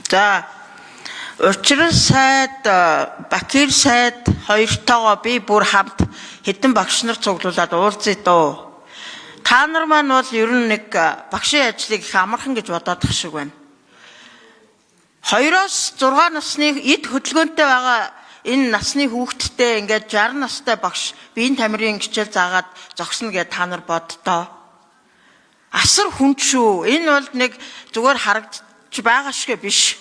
За учир сайд Бакир сайд хоёртойгоо би бүр хамт хэдэн багш нар цуглуулад уулзъя дөө. Та нар маань бол ер нь нэг багшийн ажлыг их амархан гэж бодоодох шиг байна. 2-6 насны эд хөдөлгөөнтэй байгаа энэ насны хүүхэдтэй ингээд 60 настай багш биеийн тамирын хичээл заагаад зогсно гэж та нар боддоо. Асар хүнд шүү. Энэ бол нэг зүгээр харагдаж байгаа шиг биш.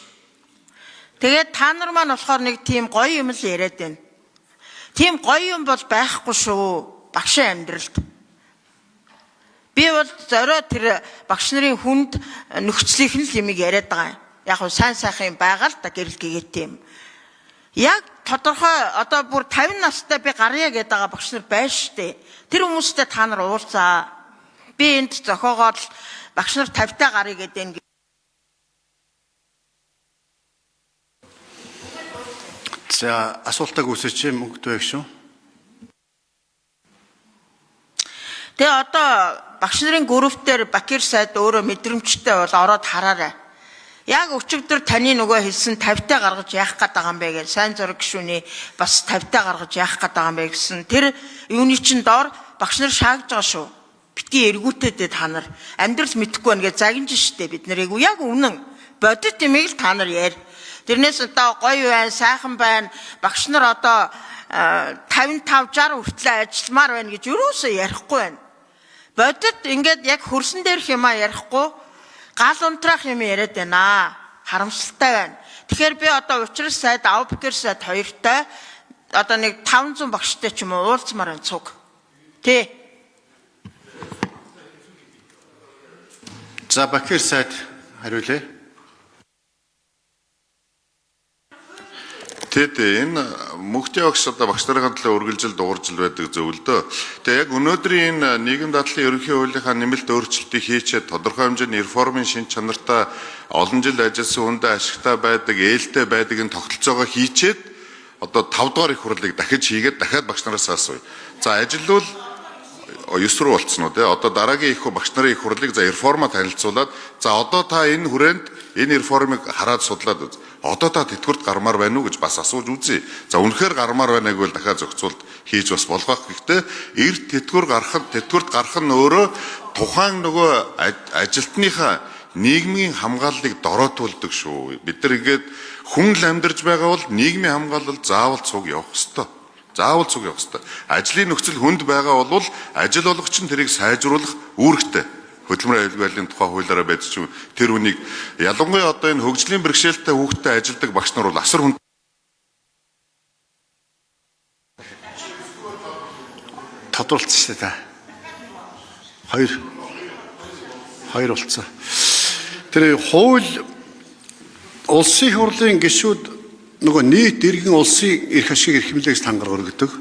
Тэгээд та нар маань болохоор нэг тийм гоё юм л яриад байна. Тийм гоё юм бол байхгүй шүү. Багшийн амьдралд. Би бол зорио тэр багш нарын хүнд нөхцөлийнх нь л юм яриад байгаа юм. Яг нь сайн сайхан байгаа л да гэрэл гэгээд тийм. Яг тодорхой одоо бүр 50 настай би гарья гэдэг байгаа багш нар байна штэ. Тэр хүмүүстэй та нар уулзаа. Би энд зохиогоод багш нар 50-тай гарья гэдэг. За асуултаа гүйцэж мөнгөтэй байх шүү. Тэгээ одоо багш нарын группээр Бакир сайд өөрөө мэдрэмжтэй бол ороод хараарай. Яг өчигдөр таны нөгөө хэлсэн 50-тай гаргаж яах гээд байгаа юм бэ гэж сайн зураг гишүүний бас 50-тай гаргаж яах гээд байгаа юм бэ гэсэн тэр юуны чин доор багш нар шаагж байгаа шүү. Битгий эргүүтэд та нар амьдрал мэдэхгүй байна гэж загинж штэ бид нарыг яг үнэн бодит юмыг л та нар яар. Тэрнээс одоо гоё байна, сайхан байна. Багш нар одоо 55-60 хүртэл ажилламаар байна гэж юусоо ярихгүй байна. Бодит ингээд яг хөрсөн дээрх юм ярихгүй гал унтраах юм яриад байна. Харамсалтай байна. Тэгэхээр би одоо учир сайд Бакир сайд хоёртой одоо нэг 500 багштай ч юм уу уулзмаар байна цуг. Тэ. За Бакир сайд хариулъя. Тэгэд энэ мөнхтэй багш одоо багш нарын төлөө үргэлжил дууржил байдаг зөв л дөө. Тэгээ яг өнөөдрийн энэ нийгэм дадлын ерөнхий хуулийнхаа нэмэлт өөрчлөлтийг хийчихэд тодорхой хэмжээний реформын шин чанартай олон жил ажилласан хүндээ ашигтай байдаг, ээлтэй байдгийг тогтолцоогоо хийчихэд одоо 5 дугаар их хурлыг дахиж хийгээд дахиад багш нараас асууя. За ажилвал 9 рүү болцсон уу те. Одоо дараагийн их багш нарын их хурлыг за реформа танилцуулаад за одоо та энэ хүрээнд энэ реформыг хараад судлаад үз. Одоо та тэтгэврт гармаар байна уу гэж бас асууж үзье. За үнэхээр гармаар байна гэвэл дахиад зохицуулт хийж бас болох. Гэхдээ эрт тэтгэврт гарах нь өөрөө тухайн нөгөө ажилтныхаа нийгмийн хамгааллыг дороотуулдаг шүү. Бид нар ингээд хүн л амьдарч байгаа бол нийгмийн хамгаалал заавал цуг явах ёстой. Заавал цуг явах ёстой. Ажлын нөхцөл хүнд байгаа бол ажил олгогч нь тэрийг сайжруулах үүрэгтэй. Хөдөлмөрийн аюулгүй байдлын тухай хуулиараа байж чинь тэр үнийг ялангуяа одоо энэ хөгжлийн бэрхшээлтэй хүүхдэд ажилладаг багш нар бол асар хүнд тодруулсан шүү дээ. Хоёр болцсон. Тэр хууль улсын хурлын гишүүд нөгөө нийт иргэн улсын эрх ашиг эрхэмлэгс тангараг өргөдөг.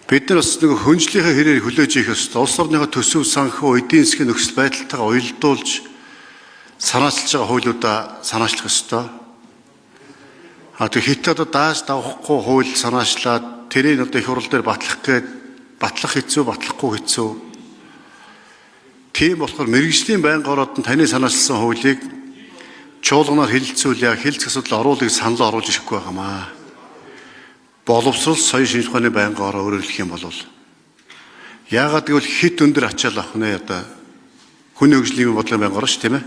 Бид нар бас нэг хөнжлийнхээ хэрээр хүлээж ийх ёстой. Улс орныхоо төсөв санхүү эдийн засгийн нөхцөл байдалтайгаа уялдуулж санаачлж байгаа хуулиудаа санаачлах ёстой. Тэг хит одоо дааж давахгүй хууль санаачлаад тэрийг одоо их хурл дээр батлах хэцүү, батлахгүй хэцүү. Тийм болохоор мэргэжлийн байнга ороод таны санаачлсан хуулийг чуулганаар хэлэлцүүлээ, хэлцэх асуудал оруулыг санал оруулж ирэхгүй байгаамаа. Боловсрол соёлын шинж ухааны байнга ороо өөрөрлөх юм бол яагаад гэвэл хит өндөр ачаал авах нэ одоо хүний хөгжлийн бодлогын байнга ороо ш тийм ээ.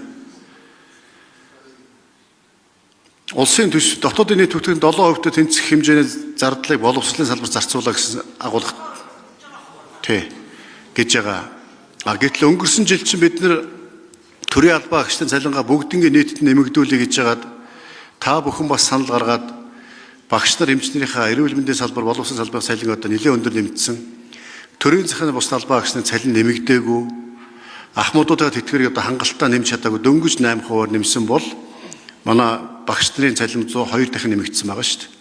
Улсын төсөв дотоодын нийт бүтээгдэхүүн 7% тэнцэх хэмжээний зардлыг боловсролын салбарт зарцуулаа гэсэн агуулга гэж байгаа. Гэтэл өнгөрсөн жил чинь бид нэр төрийн албаа агчдын цалингаа бүгднийг нийтэд нэмэгдүүлэе гэж жагаад та бүхэн бас санал гаргаад багш нар эмчнэрийнхээ эрүүл мэндийн салбар, боловсролын салбарын цалин одоо нэлээд өндөр нэмэгдсэн. Төрийн захиргааны бус албаа агчдын цалин нэмэгдээгүй. Ахмадуудаа тэтгэврийг одоо хангалттай нэмж чадаагүй дөнгөж 8% нэмсэн бол манай багш нарын цалин 102 дахин нэмэгдсэн байгаа шүү дээ.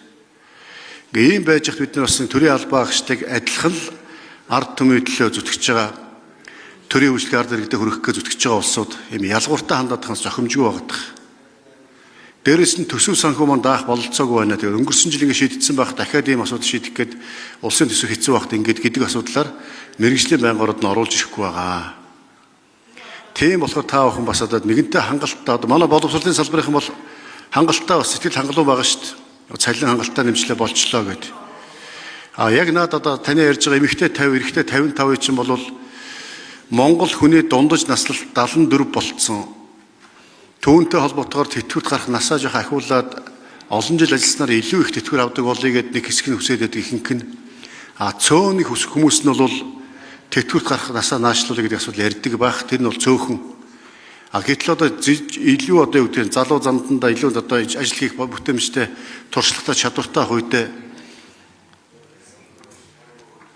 Ингээ ийм байж хат бид нар бас төрийн албаа агчдыг адилхан ард түмний төлөө зүтгэж байгаа төрийн үйлчлэгийн ард иргэдэд хүргэх гэж зүтгэж байгаа улсууд ийм ялгууртай хандаад зохимжгүй байгаадах. Дээрээс нь төсөв санхүү маань даах бололцоогүй байна. Тэгээд өнгөрсөн жил ингэ шийдсэн байх дахиад ийм асуудал шийдэх гээд улсын төсөв хэцүү байхад ингээд гэдэг асуудлаар мэргэжлийн байнга ороод нь оруулж ирэхгүй байгаа. Тийм болохоор та бүхэн бас одоо нэгэнтээ хангалттай одоо манай боловсролын салбарын бол хангалттай бас сэтгэл хангалуун байгаа шүү дээ. Цалин хангалттай нэмжлээ болчлоо гэдэг. Яг наад одоо таны ярьж байгаа эмэгтэй 50, эрэгтэй 55 чинь бол Монгол хүний дундаж наслал 74 болцсон. Түүнтэй холбоотойгоор тэтгэврт гарах насаа жоох ахиулаад олон жил ажилласнаар илүү их тэтгэвэр авдаг болъё гэд нэг хэсэг нь хүсээд байдаг ихэнх нь. Цөөн их хүмүүс нь бол тэтгэврт гарах насаа наашлуулъя гэдэг асуудал ярьдаг байх. Тэр нь бол цөөхөн. Гэтэл одоо илүү одоо юу гэдэг залуу замданда илүү одоо ажил хийх бүтэмжтэй туршлагатай чадвартай хувьд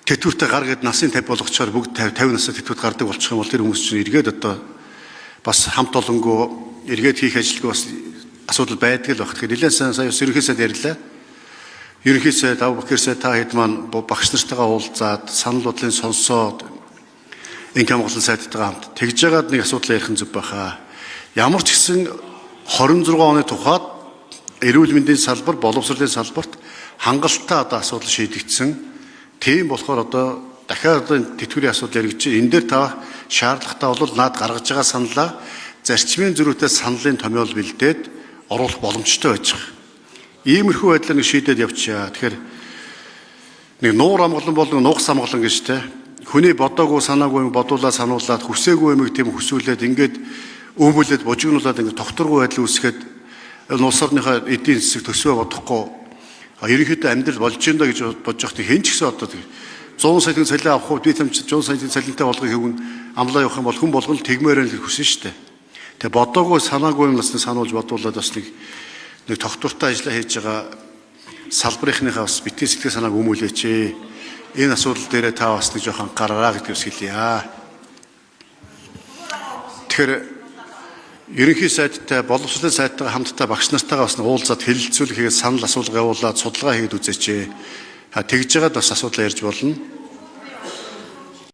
тэтгэвртэ гар гэд насын 50 болгочоор бүгд 50 насаа тэтгэврт гардаг болчих юм бол тэр хүмүүс чинь эргээд одоо бас хамт олонгүй эргээд хийх ажилгүй бас асуудал байдаг л баг. Тэгэхээр нэлээд сая ерөнхий сайд ярьлаа. Ерөнхий сайд Авбакир сайд та хэд маань багш нартайгаа уулзаад санал бодлын сонсоод инкам голлон сайдтайгаа хамт тэгж жагаад нэг асуудал ярих нь зөв байхаа. Ямар ч гэсэн 26 оны тухайд эрүүл мэндийн салбар, боловсролын салбарт хангалттай одоо асуудал шийдэгдсэн. Тийм болохоор одоо дахиад одоо тэтгэврийн асуудал яригдж байна. Энэ дээр та шаардлагатай бол наад гаргаж байгаа саналаа зарчмын зөрүүтэй саналын томьёол бэлдээд оруулах боломжтой байж байгаа. Иймэрхүү байдлаар нэг шийдээд явчаа. Тэгэхээр нэг нуур амгалан бол нугас амгалан гэж тэ. Хүний бодоогүй санаагүй бодуулаад сануулаад хүсээгүй юмыг тийм хүсүүлээд ингээд өмүүлээд бужигнуулаад ингээд тогтворгүй байдал үүсгээд улс орныхаа эдийн засаг төсвөө бодохгүй ерөнхийдөө амьдрал болж байна гэж бодож байхдаа хэн ч гэсэн одоо 100 саяын цалин авах хувьд би тамч 100 саяын цалинтай болгохыг хэвэн амлаа явах юм бол хүн болгон л тэгмээрэн л хүсэн шүү дээ. Тэгээ бодоогүй санаагүй юм насны сануулж бодуулаад бас нэг тогтвортой ажиллаа хийж байгаа салбарынхныхаа бас битгий сэтгэл санааг өмүүлээч. Энэ асуудал дээр та бас нэг жоохон анхаараа гэдгээс хэлье. Тэгэхээр ерөнхий сайдтай боловсролын сайдтайгаа хамтдаа багш нартайгаа бас уулзаад хэлэлцүүлэх хийгээд санал асуулга явуулаад судалгаа хийгээд үзээч. Тэгж жагаад бас асуудал ярьж болно.